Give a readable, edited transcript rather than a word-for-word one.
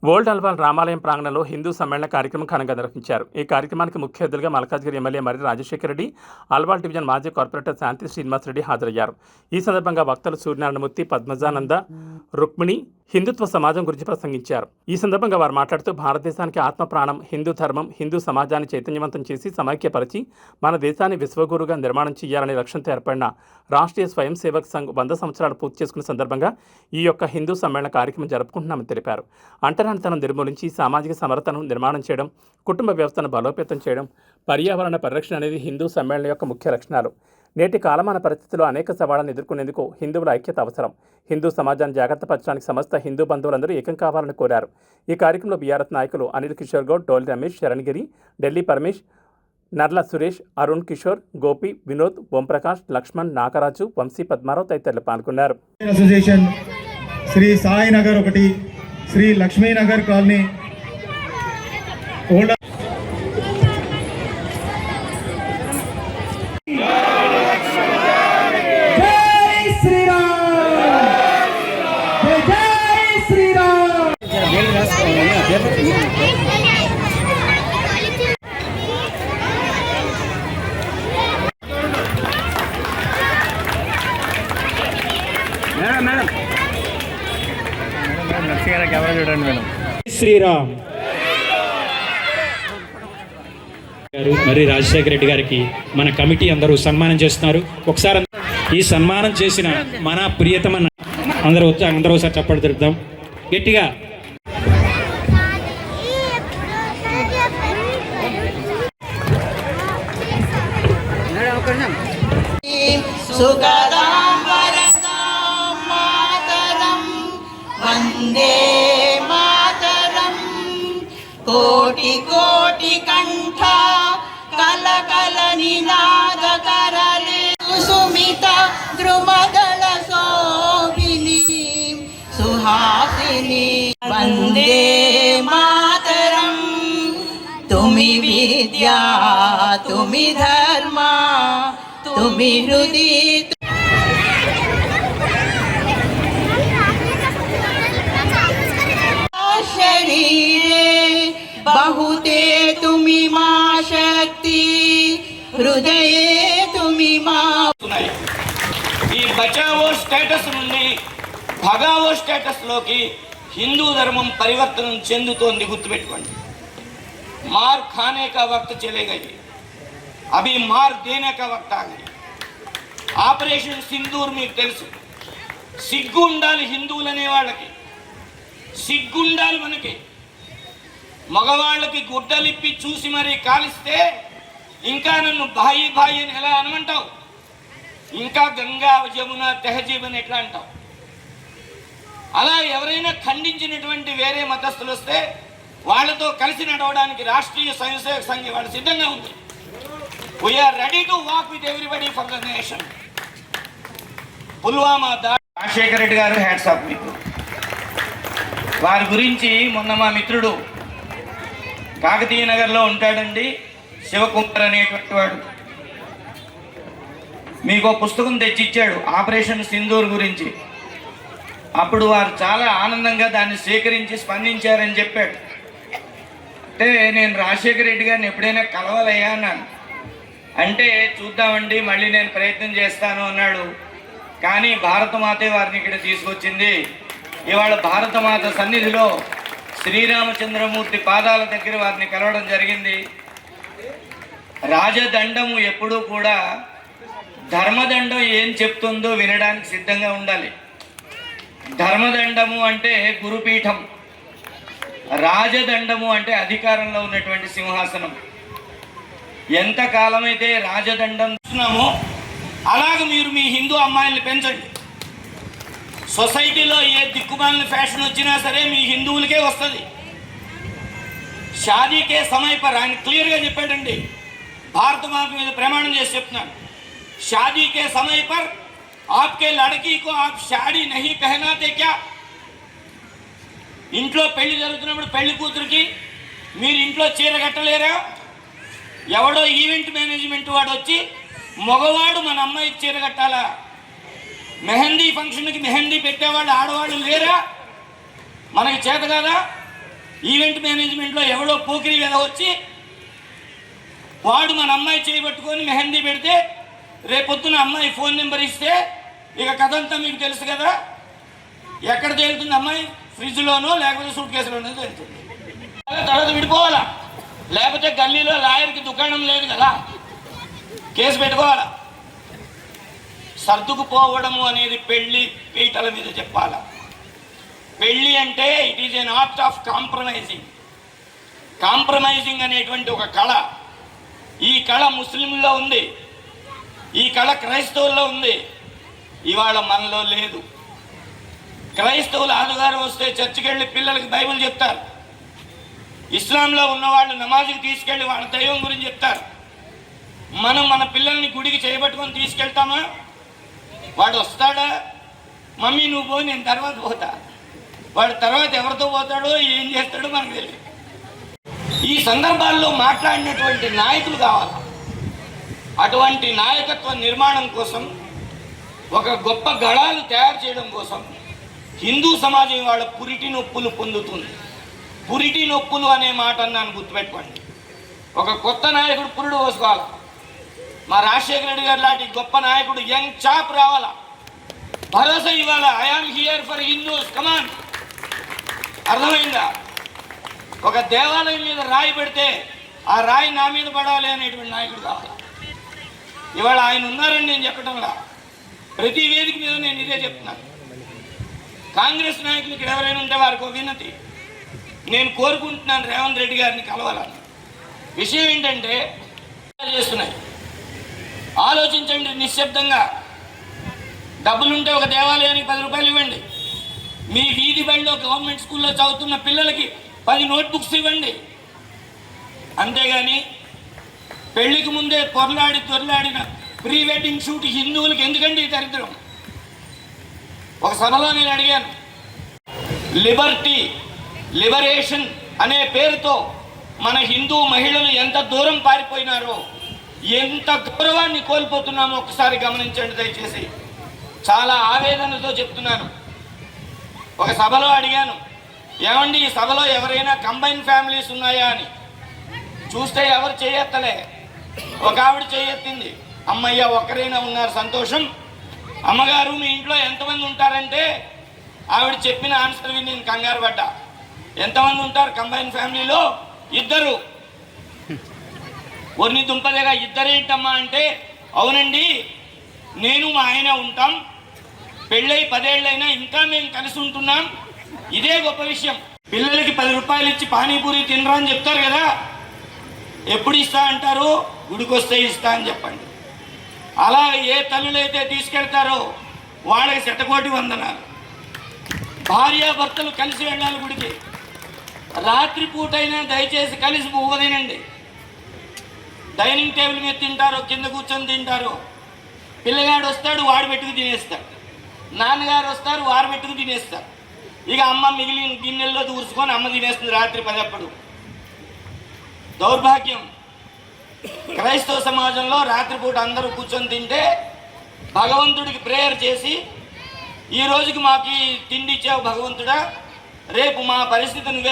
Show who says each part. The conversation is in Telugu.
Speaker 1: ఓల్డ్ అల్వాల్ రామాలయం ప్రాంగణంలో హిందూ సమ్మేళన కార్యక్రమం ఘనంగా నిర్వహించారు. ఈ కార్యక్రమానికి ముఖ్య అతిథులుగా మల్కాజ్గిరి ఎమ్మెల్యే మర్రి రాజశేఖర రెడ్డి, అల్వాల్ డివిజన్ మాజీ కార్పొరేటర్ శాంతి శ్రీనివాస్ రెడ్డి హాజరయ్యారు. ఈ సందర్భంగా వక్తలు సూర్యనారాయణమూర్తి, పద్మజానంద, రుక్మిణి హిందుత్వ సమాజం గురించి ప్రసంగించారు. ఈ సందర్భంగా వారు మాట్లాడుతూ భారతదేశానికి ఆత్మ ప్రాణం హిందూ ధర్మం, హిందూ సమాజాన్ని చైతన్యవంతం చేసి సమైక్యపరిచి మన దేశాన్ని విశ్వగురుగా నిర్మాణం చేయాలనే లక్ష్యంతో ఏర్పడిన రాష్ట్రీయ స్వయం సేవక్ సంఘ్ 100 సంవత్సరాలు పూర్తి చేసుకున్న సందర్భంగా ఈ యొక్క హిందూ సమ్మేళన కార్యక్రమం జరుపుకుంటున్నామని తెలిపారు. అంటరానితనం నిర్మూలించి సామాజిక సమరతను నిర్మాణం చేయడం, కుటుంబ వ్యవస్థను బలోపేతం చేయడం, పర్యావరణ పరిరక్షణ అనేది హిందూ సమ్మేళనం యొక్క ముఖ్య లక్షణాలు. నేటి కాలమాన పరిస్థితుల్లో అనేక సవాళ్లను ఎదుర్కొనేందుకు హిందువుల ఐక్యత అవసరం. హిందూ సమాజాన్ని జాగ్రత్త పరచడానికి సమస్త హిందూ బంధువులందరూ ఏకం కావాలని కోరారు. ఈ కార్యక్రమంలో బీఆర్ఎస్ నాయకులు అనిల్ కిషోర్ గౌడ్, డోలి రమేష్, శరణగిరి, ఢిల్లీ పరమేష్, నర్ల సురేష్, అరుణ్ కిషోర్, గోపి, వినోద్, ఓంప్రకాష్, లక్ష్మణ్, నాగరాజు, వంశీ, పద్మారావు తదితరులు పాల్గొన్నారు.
Speaker 2: Association Shri Sai Nagar 1, Shri Lakshminagar colony, old
Speaker 3: Sriram గారు మరి రాజశేఖర రెడ్డి గారికి మన కమిటీ అందరూ సన్మానం చేస్తున్నారు. ఒకసారి ఈ సన్మానం చేసిన మన ప్రియతమ అందరూ ఒకసారి చప్పట్లు తెలుపుదాం గట్టిగా.
Speaker 4: వందే మాతరం కోటి కోటి కంఠ కలకల నినాద కరళి సుమిత ద్రుమదళ శోభిని సుహాసిని వందే మాతరం తుమి విద్యా తుమి ధర్మ తుమి హృది बहुते तुमी मा शक्ति हृदये तुमी मा.
Speaker 5: ఈ బచావో స్టేటస్ నుండి భగావో స్టేటస్ లోకి హిందూ ధర్మం పరివర్తనం చెందుతోంది, గుర్తుపెట్టుకోండి. మార్ ఖానే కా వక్త్ చలే గయి, అభి మార్ దేనే కా వక్త్ ఆ గయి. ఆపరేషన్ సింధూర్ మీకు తెలుసు. సిగ్గు ఉండాలి హిందువులనే వాళ్ళకి, సిగ్గుండాలి మనకి. మగవాళ్ళకి గుడ్డలిప్పి చూసి మరీ కాలిస్తే ఇంకా నన్ను భాయి భాయి అని ఎలా అనమంటావు? ఇంకా గంగా జమున తెహజీబ్ అని ఎట్లా అంటావు? అలా ఎవరైనా ఖండించినటువంటి వేరే మతస్థులు వస్తే వాళ్ళతో కలిసి నడవడానికి రాష్ట్రీయ స్వయంసేవక సంఘ్ వాళ్ళు సిద్ధంగా ఉంది. We are ready to walk with everybody for the nation. Pulwama Rajasekhara Reddy గారు హ్యాట్స్ ఆఫ్ మీకు. వారి గురించి మొన్న మా మిత్రుడు కాకతీయ నగర్లో ఉంటాడండి, శివకుమార్ అనేటువంటి వాడు, మీకు పుస్తకం తెచ్చిచ్చాడు ఆపరేషన్ సింధూర్ గురించి. అప్పుడు వారు చాలా ఆనందంగా దాన్ని సేకరించి స్పందించారని చెప్పాడు. అంటే నేను రాజశేఖర రెడ్డి గారిని ఎప్పుడైనా కలవాలయ్యా అన్నాను. అంటే చూద్దామండి, మళ్ళీ నేను ప్రయత్నం చేస్తాను అన్నాడు. కానీ భారతమాతే వారిని ఇక్కడ తీసుకొచ్చింది. ఇవాళ భారతమాత సన్నిధిలో శ్రీరామచంద్రమూర్తి పాదాల దగ్గర వారిని కలవడం జరిగింది. రాజదండము ఎప్పుడూ కూడా ధర్మదండం ఏం చెప్తుందో వినడానికి సిద్ధంగా ఉండాలి. ధర్మదండము అంటే గురుపీఠం, రాజదండము అంటే అధికారంలో ఉన్నటువంటి సింహాసనం. ఎంతకాలమైతే రాజదండం చూస్తున్నామో అలాగే మీరు మీ హిందూ అమ్మాయిల్ని పెంచండి. సొసైటీలో ఏ దిక్కుమాలిన ఫ్యాషన్ వచ్చినా సరే మీ హిందువులకే వస్తుంది. షాదీకే సమయ పర్ ఆయన క్లియర్గా చెప్పాడండి. భారత మాత మీద ప్రమాణం చేసి చెప్తున్నాను, షాదీకే సమయ పర్ ఆప్కే లడకీ కో ఆప్ షాడీ నహీ పెహనాతే క్యా. ఇంట్లో పెళ్లి జరుగుతున్నప్పుడు పెళ్లి కూతురికి మీరు ఇంట్లో చీర కట్టలేరా? ఎవడో ఈవెంట్ మేనేజ్మెంట్ వాడు వచ్చి మగవాడు మన అమ్మాయికి చీర కట్టాలా? మెహందీ ఫంక్షన్కి మెహందీ పెట్టేవాళ్ళు ఆడవాళ్ళు లేరా? మనకి చేత కదా? ఈవెంట్ మేనేజ్మెంట్లో ఎవడో పోకిరి కదా వచ్చి వాడు మన అమ్మాయి చేయబట్టుకొని మెహందీ పెడితే రేపొద్దున అమ్మాయి ఫోన్ నెంబర్ ఇస్తే ఇక కథ అంతా మీకు తెలుసు కదా. ఎక్కడ తేలుతుంది అమ్మాయి? ఫ్రిడ్జ్లోనో లేకపోతే సూట్ కేసులోనో తేలుతుంది. తర్వాత విడిపోవాలా, లేకపోతే గల్లీలో లాయర్కి దుకాణం లేదు కదా, కేసు పెట్టుకోవాలా. సర్దుకుపోవడము అనేది పెళ్లి పీటల మీద చెప్పాలా. పెళ్ళి అంటే it is an art of compromising. Compromising అనేటువంటి ఒక కళ. ఈ కళ ముస్లింల్లో ఉంది, ఈ కళ క్రైస్తవుల్లో ఉంది. ఇవాళ మనలో లేదు. క్రైస్తవులు ఆదివారం వస్తే చర్చికి వెళ్ళి పిల్లలకి బైబిల్ చెప్తారు. ఇస్లాంలో ఉన్నవాళ్ళు నమాజ్కి తీసుకెళ్ళి వాళ్ళ దైవం గురించి చెప్తారు. మనం మన పిల్లల్ని గుడికి చేయబట్టుకొని తీసుకెళ్తామా? వాడు వస్తాడా? మమ్మీ నువ్వు పో, నేను తర్వాత పోతా. వాడు తర్వాత ఎవరితో పోతాడో ఏం చేస్తాడో మనకు తెలియదు. ఈ సందర్భాల్లో మాట్లాడినటువంటి నాయకులు కావాలి. అటువంటి నాయకత్వ నిర్మాణం కోసం, ఒక గొప్ప గళాలు తయారు చేయడం కోసం హిందూ సమాజం వాళ్ళ పురిటి నొప్పులు పొందుతుంది. పురిటి నొప్పులు అనే మాట అన్నాను, గుర్తుపెట్టుకోండి. ఒక కొత్త నాయకుడు పురుడు పోసుకోవాలి. మా రాజశేఖర రెడ్డి గారు లాంటి గొప్ప నాయకుడు యంగ్ చాప్ రావాలా, భరోసా ఇవ్వాలా. ఐఆమ్ హియర్ ఫర్ హిందూస్, కమాన్. అర్థమైందా? ఒక దేవాలయం మీద రాయి పెడితే ఆ రాయి నా మీద పడాలి అనేటువంటి నాయకుడు కావాలా. ఇవాళ ఆయన ఉన్నారని నేను చెప్పడంలా, ప్రతి వేదిక మీద నేను ఇదే చెప్తున్నాను. కాంగ్రెస్ నాయకులు ఇక్కడ ఎవరైనా ఉంటే వారికి ఒక వినతి, నేను కోరుకుంటున్నాను రేవంత్ రెడ్డి గారిని కలవాలని. విషయం ఏంటంటే చేస్తున్నాయి, ఆలోచించండి నిశ్శబ్దంగా. డబ్బులుంటే ఒక దేవాలయానికి 10 రూపాయలు ఇవ్వండి. మీ వీధి బడిలో గవర్నమెంట్ స్కూల్లో చదువుతున్న పిల్లలకి 10 నోట్బుక్స్ ఇవ్వండి. అంతేగాని పెళ్లికి ముందే దొరలాడిన ప్రీ వెడ్డింగ్ షూట్ హిందువులకు ఎందుకండి ఈ దరిద్రం? ఒక సభలో నేను అడిగాను, లిబరేషన్ అనే పేరుతో మన హిందూ మహిళలు ఎంత దూరం పారిపోయినారో, ఎంత గౌరవాన్ని కోల్పోతున్నామో ఒకసారి గమనించండి దయచేసి. చాలా ఆవేదనతో చెప్తున్నాను. ఒక సభలో అడిగాను, ఏమండి ఈ సభలో ఎవరైనా కంబైన్ ఫ్యామిలీస్ ఉన్నాయా అని. చూస్తే ఎవరు చేయెత్తలే. ఒక ఆవిడ చేయెత్తింది, అమ్మయ్య ఒక్కరైనా ఉన్నారు, సంతోషం. అమ్మగారు మీ ఇంట్లో ఎంతమంది ఉంటారంటే ఆవిడ చెప్పిన ఆన్సర్ విని నేను కంగారు పడ్డా. ఎంతమంది ఉంటారు కంబైన్ ఫ్యామిలీలో? 2. ఒరిని దుంపదేగా 2 అంటే, అవునండి నేను మా ఆయన ఉంటాం, పెళ్ళై 10 ఏళ్ళైనా ఇంకా మేము కలిసి ఉంటున్నాం, ఇదే గొప్ప విషయం. పిల్లలకి 10 రూపాయలు ఇచ్చి పానీపూరి తినరా అని చెప్తారు కదా, ఎప్పుడు ఇస్తా అంటారు? గుడికొస్తే ఇస్తా అని చెప్పండి. అలా ఏ తల్లులైతే తీసుకెళ్తారో వాళ్ళకి శతకోటి వందనాలు. భార్యాభర్తలు కలిసి వెళ్ళాలి గుడికి. రాత్రి పూటైనా దయచేసి కలిసి పువ్వు తినండి. డైనింగ్ టేబుల్ మీద తింటారో, కింద కూర్చొని తింటారో. పిల్లగాడు వస్తాడు, వాడు పెట్టుకు తినేస్తాడు. నాన్నగారు వస్తారు, వారు పెట్టుకు తినేస్తారు. ఇక అమ్మ మిగిలిన గిన్నెల్లో దూర్చుకొని అమ్మ తినేస్తుంది రాత్రి 10 అప్పుడు. దౌర్భాగ్యం. క్రైస్తవ సమాజంలో రాత్రిపూట అందరూ కూర్చొని తింటే భగవంతుడికి ప్రేయర్ చేసి, ఈ రోజుకి మాకు తిండి ఇచ్చావు భగవంతుడా, రేపు మా పరిస్థితి నువ్వే